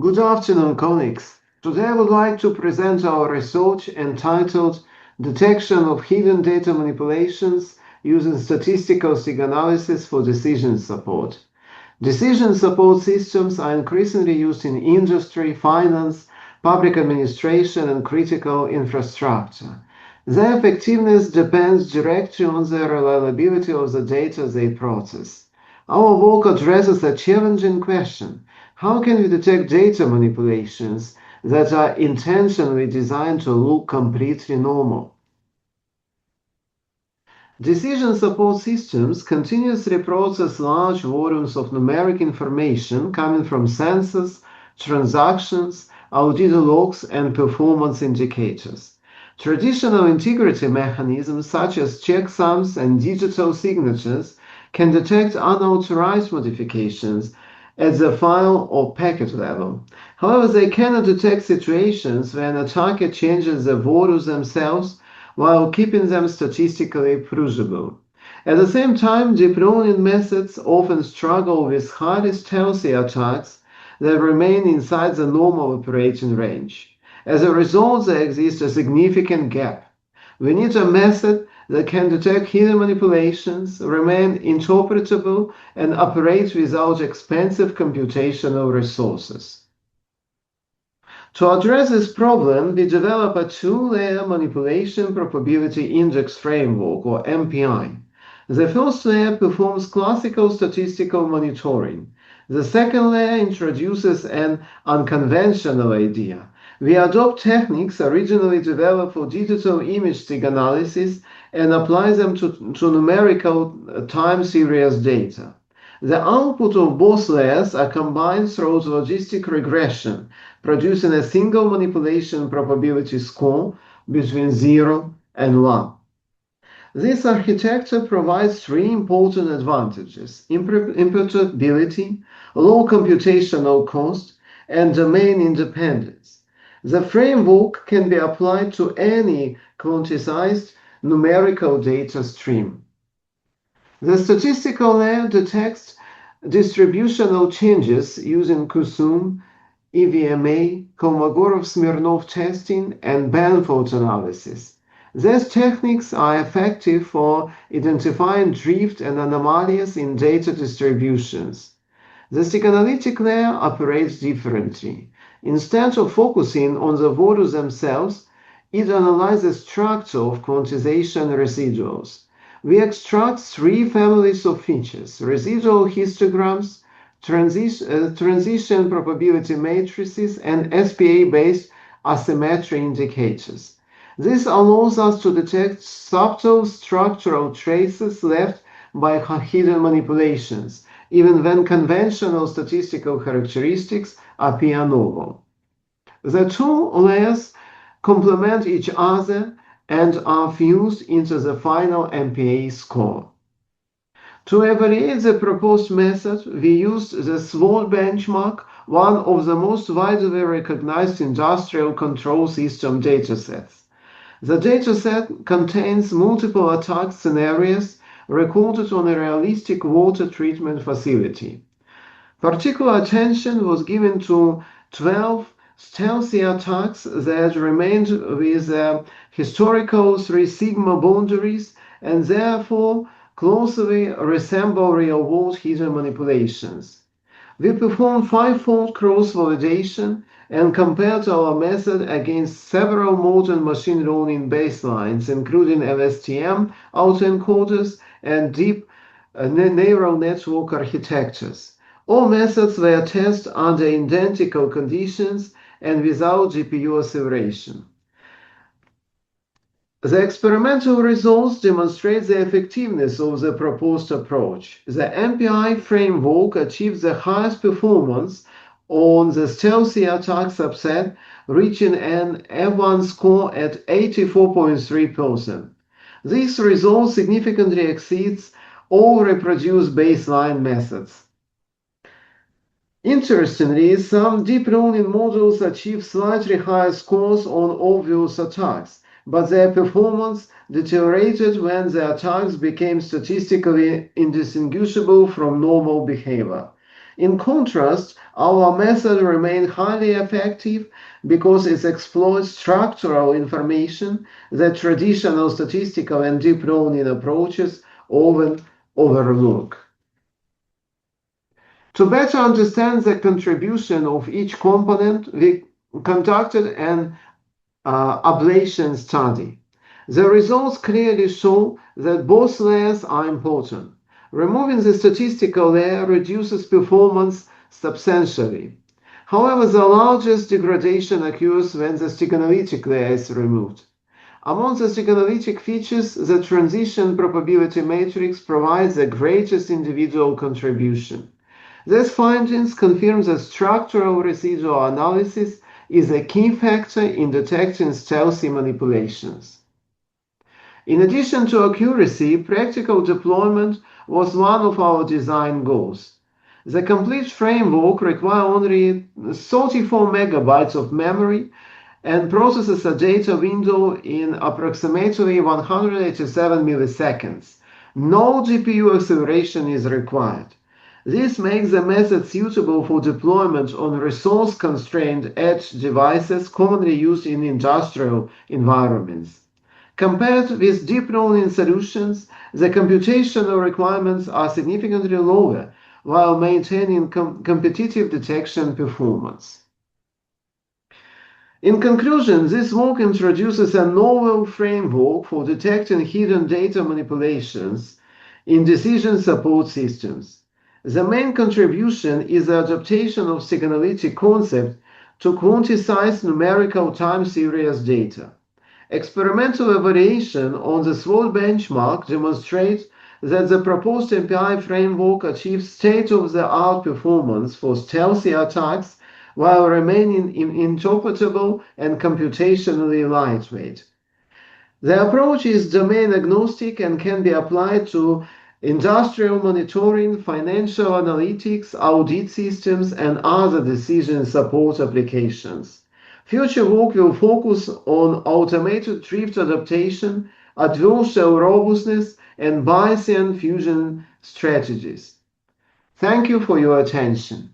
Good afternoon, colleagues. Today I would like to present our research entitled Detection of Hidden Data Manipulations using Statistical Analysis for Decision Support. Decision support systems are increasingly used in industry, finance, public administration, and critical infrastructure. Their effectiveness depends directly on the reliability of the data they process. Our work addresses a challenging question. How can we detect data manipulations that are intentionally designed to look completely normal? Decision support systems continuously process large volumes of numeric information coming from sensors, transactions, auditor logs, and performance indicators. Traditional integrity mechanisms such as checksums and digital signatures can detect unauthorized modifications at the file or packet level. However, they cannot detect situations where an attacker changes the values themselves while keeping them statistically plausible. At the same time, deep learning methods often struggle with highly stealthy attacks that remain inside the normal operating range. As a result, there exists a significant gap. We need a method that can detect hidden manipulations, remain interpretable, and operate without expensive computational resources. To address this problem, we develop a two-layer manipulation probability index framework, or MPI. The first layer performs classical statistical monitoring. The second layer introduces an unconventional idea. We adopt techniques originally developed for digital image Steganalysis and apply them to numerical time series data. The output of both layers are combined through logistic regression, producing a single manipulation probability score between 0 and 1. This architecture provides three important advantages: imputability, low computational cost, and domain independence. The framework can be applied to any quantized numerical data stream. The statistical layer detects distributional changes using Kusum, EVMA, Kolmogorov-Smirnov testing, and Banford analysis. These techniques are effective for identifying drift and anomalies in data distributions. The psychoanalytic layer operates differently. Instead of focusing on the values themselves, it analyzes structure of quantization residuals. We extract three families of features: residual histograms, transition probability matrices, and SPA-based asymmetry indicators. This allows us to detect subtle structural traces left by hidden manipulations, even when conventional statistical characteristics appear normal. The two layers complement each other and are fused into the final MPA score. To evaluate the proposed method, we used the SWOT benchmark, one of the most widely recognized industrial control system datasets. The dataset contains multiple attack scenarios recorded on a realistic water treatment facility. Particular attention was given to 12 stealthy attacks that remained with historical 3 sigma boundaries and therefore closely resemble real-world hidden manipulations. We performed five-fold cross-validation and compared our method against several modern machine learning baselines, including LSTM, autoencoders, and deep neural network architectures. All methods were tested under identical conditions and without GPU acceleration. The experimental results demonstrate the effectiveness of the proposed approach. The MPI framework achieves the highest performance on the stealthy attack subset, reaching an F1 score at 84.3%. This result significantly exceeds all reproduced baseline methods. Interestingly, some deep learning models achieve slightly higher scores on obvious attacks, but their performance deteriorated when the attacks became statistically indistinguishable from normal behavior. In contrast, our method remains highly effective because it exploits structural information that traditional statistical and deep learning approaches often overlook. To better understand the contribution of each component, we conducted an ablation study. The results clearly show that both layers are important. Removing the statistical layer reduces performance substantially. However, the largest degradation occurs when the steganalytic layer is removed. Among the steganalytic features, the transition probability matrix provides the greatest individual contribution. These findings confirm that structural residual analysis is a key factor in detecting stealthy manipulations. In addition to accuracy, practical deployment was one of our design goals. The complete framework requires only 34 megabytes of memory and processes a data window in approximately 187 milliseconds. No GPU acceleration is required. This makes the method suitable for deployment on resource-constrained edge devices commonly used in industrial environments. Compared with deep learning solutions, the computational requirements are significantly lower while maintaining competitive detection performance. In conclusion, this work introduces a novel framework for detecting hidden data manipulations in decision support systems. The main contribution is the adaptation of psychoanalytic concept to quantized numerical time series data. Experimental evaluation on the SWOT benchmark demonstrates that the proposed MPI framework achieves state-of-the-art performance for stealthy attacks while remaining interpretable and computationally lightweight. The approach is domain agnostic and can be applied to industrial monitoring, financial analytics, audit systems, and other decision support applications. Future work will focus on automated drift adaptation, adversarial robustness, and Bayesian fusion strategies. Thank you for your attention.